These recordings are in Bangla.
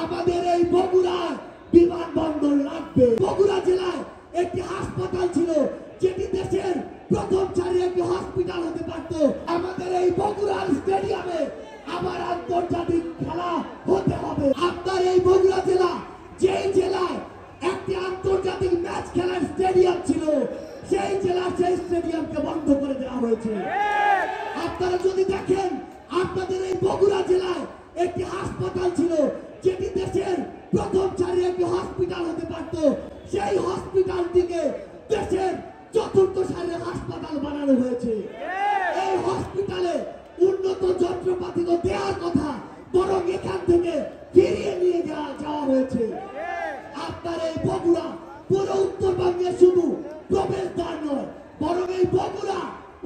আমাদের এই বগুড়া বিমানবন্দর লাগবে। বগুড়া জেলায় একটি হাসপাতাল ছিল যেটি দেশের প্রথম সারির একটি হসপিটাল হতে পারত। আমাদের এই বগুড়ার স্টেডিয়ামে আবার আন্তর্জাতিক খেলা হতে হবে। আপনার এই বগুড়া জেলা, যেই জেলায় একটি আন্তর্জাতিক ম্যাচ খেলার স্টেডিয়াম ছিল, সেই জেলার সেই স্টেডিয়ামকে বন্ধ করে দেওয়া হয়েছে। আপনারা যদি দেখেন, আপনাদের এই বগুড়া জেলায় একটি হাসপাতাল ছিল যেটি দেশের প্রথম সারির একটি হসপিটাল হতে পারত। সেই হসপিটালটিকে দেশের চতুর্থ সারির হাসপাতাল বানানো হয়েছে। এই হসপিটালে উন্নত যন্ত্রপাতি তো দেওয়ার কথা, বরং এখান থেকে ফিরিয়ে নিয়ে যাওয়া হয়েছে। আপনার এই বগুড়া পুরো উত্তরবঙ্গের শুধু প্রবেশদ্বার নয়, বরং এই বগুড়া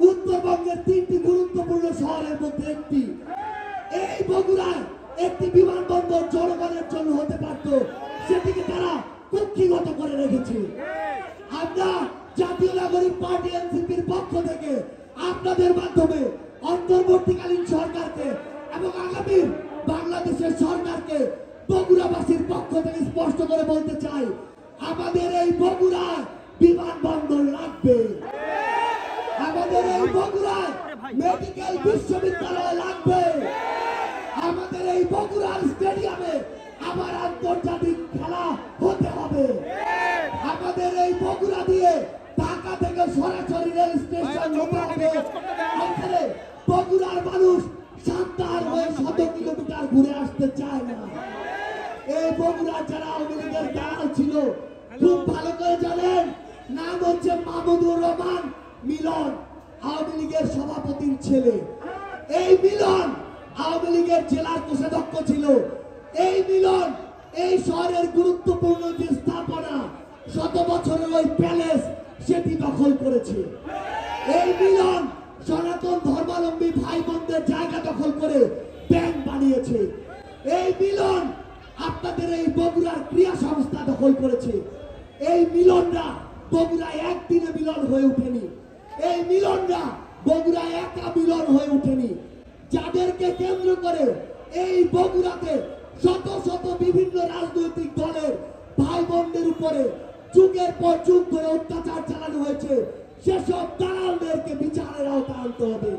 উত্তরবঙ্গের 3টি গুরুত্বপূর্ণ শহরের মধ্যে একটি। এই বগুড়ায় একটি বিমানবন্দর জনগণের জন্য হতে পারত, সেটিকে তারা কুক্ষিগত করে রেখেছে। আমরা জাতীয় নাগরিক পার্টি এনসিপির পক্ষ থেকে আপনাদের মাধ্যমে অন্তর্বর্তীকালীন সরকারকে এবং আগামী বাংলাদেশের সরকারকে বগুড়াবাসীর পক্ষ থেকে স্পষ্ট করে বলতে চাই, আমাদের এই বগুড়ায় বিমানবন্দর লাগবে। আমাদের এই বগুড়ায় মেডিকেল বিশ্ববিদ্যালয় লাগবে। আমাদের এই বগুড়ার স্টেডিয়ামে আবার আন্তর্জাতিক খেলা হতে হবে। আমাদের এই বগুড়া দিয়ে ঢাকা থেকে সরাসরি রেল স্টেশন হতে হবে। এখানে বগুড়ার মানুষ সান্তাহার হয়ে 100 কিলোমিটার ঘুরে আসতে চায় না। এই বগুড়া যারা আওয়ামী লীগের দালাল ছিল, খুব ভালো করে জানেন, নাম হচ্ছে মাহমুদুর রহমান মিলন, আওয়ামী লীগের সভাপতির ছেলে। এই মিলন আওয়ামী লীগের জেলার কোষাধ্যক্ষ ছিল। এই মিলন এই শহরের গুরুত্বপূর্ণ যে স্থাপনা, 100 বছরের ওই প্যালেস, সেটি দখল করেছে। এই মিলন সনাতন ধর্মাবলম্বী ভাই বোনদের জায়গা দখল করে ব্যাংক বানিয়েছে। এই মিলন আপনাদের এই বগুড়ার ক্রিয়া সংস্থা দখল করেছে। এই মিলনরা বগুড়ায় একদিনে মিলন হয়ে ওঠেনি। এই মিলনরা বগুড়ায় একা মিলন হয়ে ওঠেনি। যাদেরকে কেন্দ্র করে এই বগুড়াতে শত শত বিভিন্ন রাজনৈতিক দলের ভাই বোনদের উপরে যুগের পর যুগ ধরে অত্যাচার চালানো হয়েছে, সেসব দালালদেরকে বিচারের আওতায় আনতে হবে।